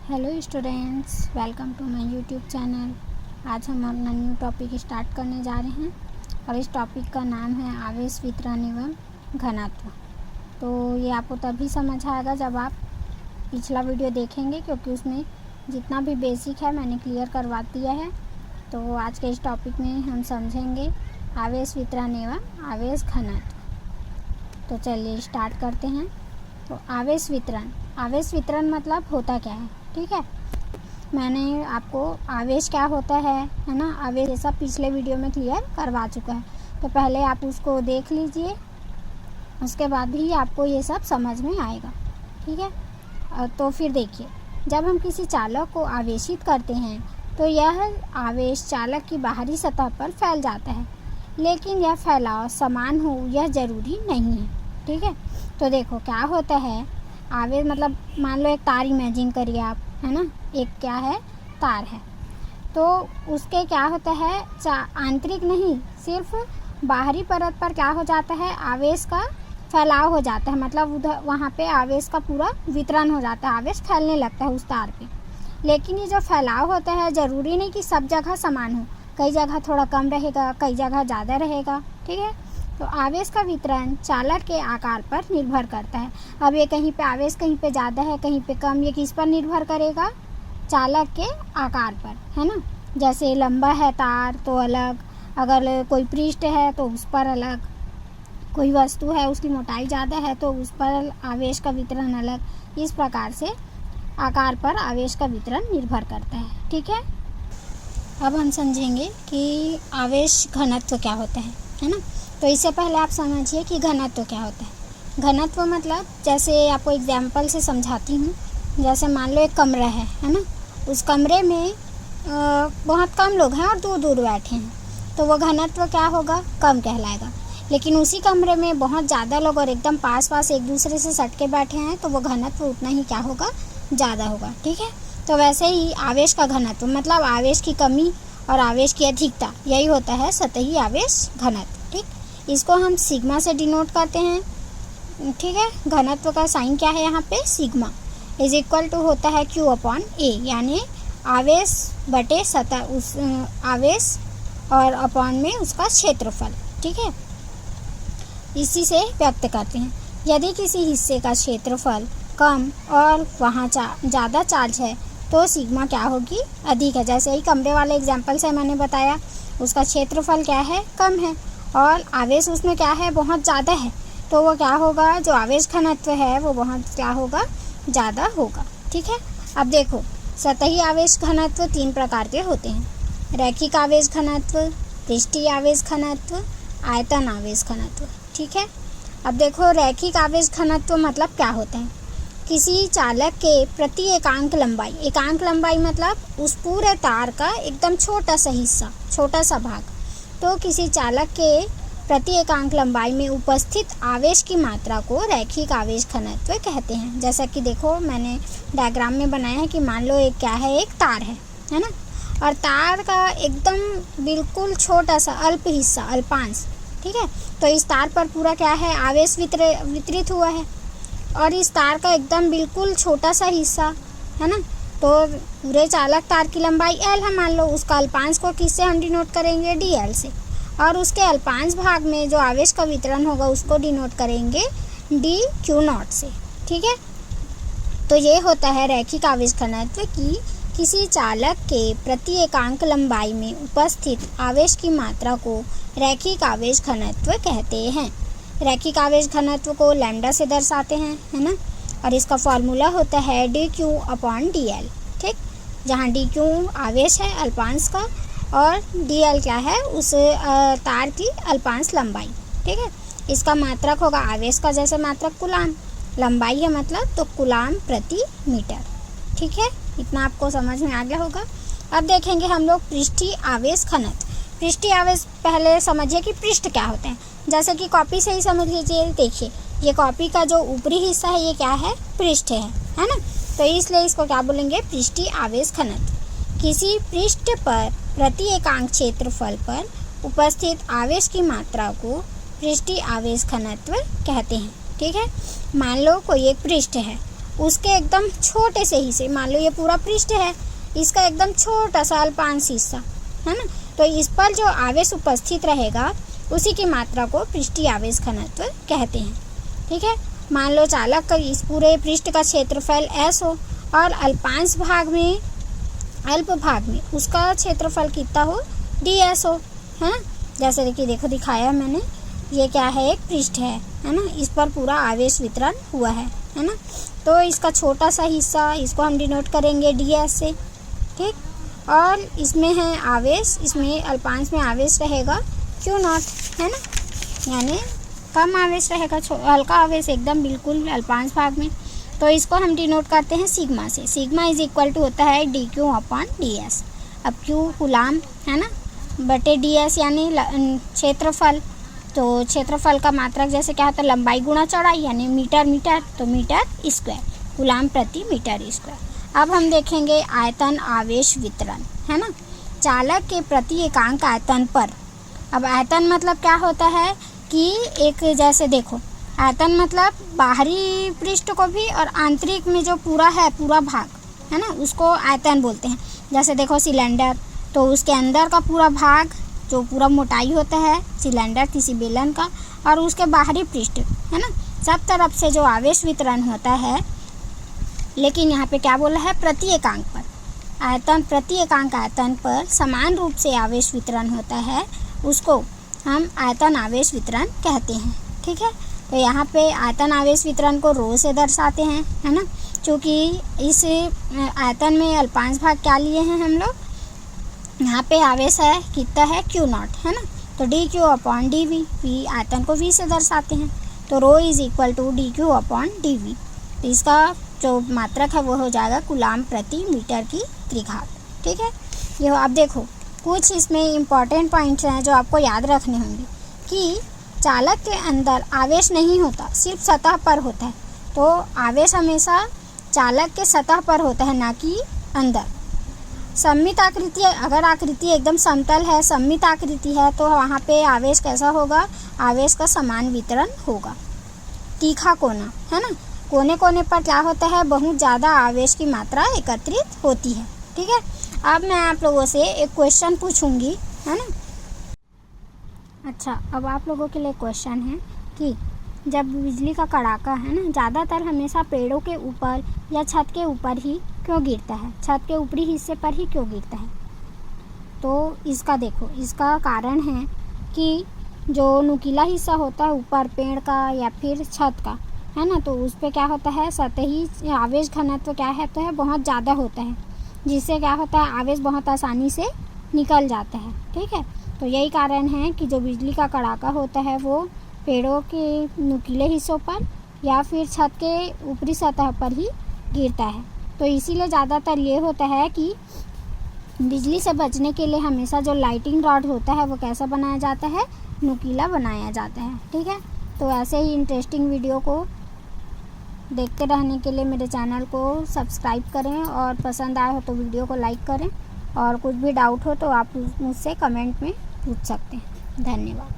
Hello students, welcome to my YouTube channel. आज हम अपना न्यू टॉपिक स्टार्ट करने जा रहे हैं और इस टॉपिक का नाम है आवेश वितरण एवं घनत्व। तो ये आपको तभी समझ आएगा जब आप पिछला वीडियो देखेंगे, क्योंकि उसमें जितना भी बेसिक है मैंने क्लियर करवा दिया है। तो आज के इस टॉपिक में हम समझेंगे आवेश वितरण एवं आवेश घनत्व। तो चलिए स्टार्ट करते हैं। तो आवेश वितरण मतलब होता क्या है, ठीक है। मैंने आपको आवेश क्या होता है ना, आवेश जैसा पिछले वीडियो में क्लियर करवा चुका है। तो पहले आप उसको देख लीजिए, उसके बाद भी आपको ये सब समझ में आएगा, ठीक है। तो फिर देखिए, जब हम किसी चालक को आवेशित करते हैं तो यह आवेश चालक की बाहरी सतह पर फैल जाता है, लेकिन यह फैलाव समान हो यह ज़रूरी नहीं है, ठीक है। तो देखो क्या होता है, आवेश मतलब मान लो एक तार इमेजिन करिए आप, है ना। एक क्या है, तार है। तो उसके क्या होता है, आंतरिक नहीं सिर्फ बाहरी परत पर क्या हो जाता है, आवेश का फैलाव हो जाता है। मतलब उधर वहाँ पे आवेश का पूरा वितरण हो जाता है, आवेश फैलने लगता है उस तार पे। लेकिन ये जो फैलाव होता है ज़रूरी नहीं कि सब जगह समान हो, कई जगह थोड़ा कम रहेगा, कई जगह ज़्यादा रहेगा, ठीक है। तो आवेश का वितरण चालक के आकार पर निर्भर करता है। अब ये कहीं पे आवेश कहीं पे ज़्यादा है, कहीं पे कम, ये किस पर निर्भर करेगा, चालक के आकार पर, है ना। जैसे लंबा है तार तो अलग, अगर कोई पृष्ठ है तो उस पर अलग, कोई वस्तु है उसकी मोटाई ज़्यादा है तो उस पर आवेश का वितरण अलग। इस प्रकार से आकार पर आवेश का वितरण निर्भर करता है, ठीक है। अब हम समझेंगे कि आवेश घनत्व क्या होता है ना। तो इससे पहले आप समझिए कि घनत्व क्या होता है। घनत्व मतलब, जैसे आपको एग्जाम्पल से समझाती हूँ। जैसे मान लो एक कमरा है ना। उस कमरे में बहुत कम लोग हैं और दूर दूर बैठे हैं, तो वो घनत्व क्या होगा, कम कहलाएगा। लेकिन उसी कमरे में बहुत ज़्यादा लोग और एकदम पास पास एक दूसरे से सट के बैठे हैं, तो वो घनत्व उतना ही क्या होगा, ज़्यादा होगा, ठीक है। तो वैसे ही आवेश का घनत्व मतलब आवेश की कमी और आवेश की अधिकता, यही होता है सतही आवेश घनत्व, ठीक। इसको हम सिग्मा से डिनोट करते हैं, ठीक है। घनत्व का साइन क्या है यहाँ पे, सिग्मा इज इक्वल टू होता है Q अपॉन A, यानी आवेश बटे सतह, उस आवेश और अपॉन में उसका क्षेत्रफल, ठीक है। इसी से व्यक्त करते हैं। यदि किसी हिस्से का क्षेत्रफल कम और वहाँ ज़्यादा चार्ज है तो सिग्मा क्या होगी, अधिक है। जैसे ही कमरे वाले एग्जाम्पल से मैंने बताया, उसका क्षेत्रफल क्या है, कम है, और आवेश उसमें क्या है, बहुत ज़्यादा है, तो वो क्या होगा, जो आवेश घनत्व है वो बहुत क्या होगा, ज़्यादा होगा, ठीक है। अब देखो, सतही आवेश घनत्व 3 प्रकार के होते हैं। रैखिक आवेश घनत्व, पृष्ठीय आवेश घनत्व, आयतन आवेश घनत्व, ठीक है। अब देखो, रैखिक आवेश घनत्व मतलब क्या होता है, किसी चालक के प्रति एकांक लंबाई मतलब उस पूरे तार का एकदम छोटा सा हिस्सा, छोटा सा भाग। तो किसी चालक के प्रति एकांक लंबाई में उपस्थित आवेश की मात्रा को रैखिक आवेश घनत्व कहते हैं। जैसा कि देखो मैंने डायग्राम में बनाया है कि मान लो एक क्या है, एक तार है ना। और तार का एकदम बिल्कुल छोटा सा अल्प हिस्सा, अल्पांश, ठीक है। तो इस तार पर पूरा क्या है, आवेश वितरित हुआ है, और इस तार का एकदम बिल्कुल छोटा सा हिस्सा, है ना। तो पूरे चालक तार की लंबाई L है, मान लो, उसका अल्पांश को किससे हम डिनोट करेंगे, DL से, और उसके अल्पांश भाग में जो आवेश का वितरण होगा उसको डिनोट करेंगे dQ0 से, ठीक है। तो ये होता है रैखिक आवेश घनत्व की किसी चालक के प्रति एकांक लंबाई में उपस्थित आवेश की मात्रा को रैखिक आवेश घनत्व कहते हैं। रैखिक आवेश घनत्व को लैम्डा से दर्शाते हैं, है ना। और इसका फॉर्मूला होता है dQ अपॉन DL, ठीक। जहाँ dQ आवेश है अल्पांश का, और DL क्या है, उस तार की अल्पांश लंबाई, ठीक है। इसका मात्रक होगा आवेश का जैसे मात्रक कुलाम, लंबाई है मतलब तो कुलाम प्रति मीटर, ठीक है। इतना आपको समझ में आ गया होगा। अब देखेंगे हम लोग पृष्ठीय आवेश घनत्व। पृष्ठीय आवेश, पहले समझिए कि पृष्ठ क्या होते हैं। जैसे कि कॉपी से ही समझ लीजिए, देखिए ये कॉपी का जो ऊपरी हिस्सा है ये क्या है, पृष्ठ है ना। तो इसलिए इसको क्या बोलेंगे, पृष्ठीय आवेश घनत्व। किसी पृष्ठ पर प्रति एकांक क्षेत्रफल पर उपस्थित आवेश की मात्रा को पृष्ठीय आवेश घनत्व कहते हैं, ठीक है। मान लो कोई एक पृष्ठ है उसके एकदम छोटे से हिस्से, मान लो ये पूरा पृष्ठ है, इसका एकदम छोटा सा अल्पांश हिस्सा है ना, तो इस पर जो आवेश उपस्थित रहेगा उसी की मात्रा को पृष्ठीय आवेश घनत्व कहते हैं। ठीक है, मान लो चालक का इस पूरे पृष्ठ का क्षेत्रफल S हो और अल्पांश भाग में, अल्प भाग में उसका क्षेत्रफल कितना हो, ds हो, है ना। जैसे देखिए, देखो दिखाया मैंने, ये क्या है, एक पृष्ठ है ना, इस पर पूरा आवेश वितरण हुआ है ना। तो इसका छोटा सा हिस्सा, इसको हम डिनोट करेंगे ds से, ठीक। और इसमें है आवेश, इसमें अल्पांश में आवेश रहेगा Q0, है ना, यानी कम आवेश रहेगा, हल्का आवेश एकदम बिल्कुल अल्पांश भाग में। तो इसको हम डिनोट करते हैं सिग्मा से। सिग्मा इज इक्वल टू होता है dq अपॉन ds। अब q कूलाम है ना, बटे ds यानी क्षेत्रफल। तो क्षेत्रफल का मात्रक जैसे क्या होता है, लंबाई गुणा चौड़ाई, यानी मीटर मीटर, तो मीटर स्क्वायर, कूलाम प्रति मीटर स्क्वायर। अब हम देखेंगे आयतन आवेश वितरण, है ना, चालक के प्रति एकांक आयतन पर। अब आयतन मतलब क्या होता है कि एक, जैसे देखो, आयतन मतलब बाहरी पृष्ठ को भी और आंतरिक में जो पूरा है, पूरा भाग है ना, उसको आयतन बोलते हैं। जैसे देखो सिलेंडर, तो उसके अंदर का पूरा भाग जो पूरा मोटाई होता है सिलेंडर किसी बेलन का, और उसके बाहरी पृष्ठ है ना, सब तरफ से जो आवेश वितरण होता है। लेकिन यहाँ पे क्या बोला है, प्रति एकांक पर। आयतन प्रति एकांक आयतन पर समान रूप से आवेश वितरण होता है, उसको हम आयतन आवेश वितरण कहते हैं। ठीक है, तो यहाँ पे आयतन आवेश वितरण को रो से दर्शाते हैं, है ना, क्योंकि इस आयतन में अल्पांश भाग क्या लिए हैं हम लोग, यहाँ पे आवेश है कितना है, Q0, है ना, तो dq अपॉन dv, v आयतन को v से दर्शाते हैं, तो rho is equal to dq upon dv। तो इसका जो मात्रक है वो हो जाएगा कूलाम प्रति मीटर की त्रिघात। ठीक है, ये आप देखो कुछ इसमें इम्पॉर्टेंट पॉइंट्स हैं जो आपको याद रखने होंगे कि चालक के अंदर आवेश नहीं होता, सिर्फ सतह पर होता है। तो आवेश हमेशा चालक के सतह पर होता है, ना कि अंदर। सममित आकृति, अगर आकृति एकदम समतल है, सममित आकृति है, तो वहाँ पे आवेश कैसा होगा, आवेश का समान वितरण होगा। तीखा कोना, है ना, कोने कोने पर क्या होता है, बहुत ज़्यादा आवेश की मात्रा एकत्रित होती है। ठीक है, अब मैं आप लोगों से एक क्वेश्चन पूछूंगी, है ना। अच्छा, अब आप लोगों के लिए क्वेश्चन है कि जब बिजली का कड़ाका है ना, ज़्यादातर हमेशा पेड़ों के ऊपर या छत के ऊपर ही क्यों गिरता है, छत के ऊपरी हिस्से पर ही क्यों गिरता है। तो इसका देखो, इसका कारण है कि जो नुकीला हिस्सा होता है ऊपर पेड़ का या फिर छत का, है ना, तो उस पर क्या होता है, सतही आवेश घनत्व क्या है, तो है बहुत ज़्यादा होता है, जिससे क्या होता है, आवेश बहुत आसानी से निकल जाता है। ठीक है, तो यही कारण है कि जो बिजली का कड़ाका होता है वो पेड़ों के नुकीले हिस्सों पर या फिर छत के ऊपरी सतह पर ही गिरता है। तो इसीलिए ज़्यादातर ये होता है कि बिजली से बचने के लिए हमेशा जो लाइटिंग रॉड होता है वो कैसा बनाया जाता है, नुकीला बनाया जाता है। ठीक है, तो ऐसे ही इंटरेस्टिंग वीडियो को देखते रहने के लिए मेरे चैनल को सब्सक्राइब करें, और पसंद आया हो तो वीडियो को लाइक करें, और कुछ भी डाउट हो तो आप मुझसे कमेंट में पूछ सकते हैं। धन्यवाद।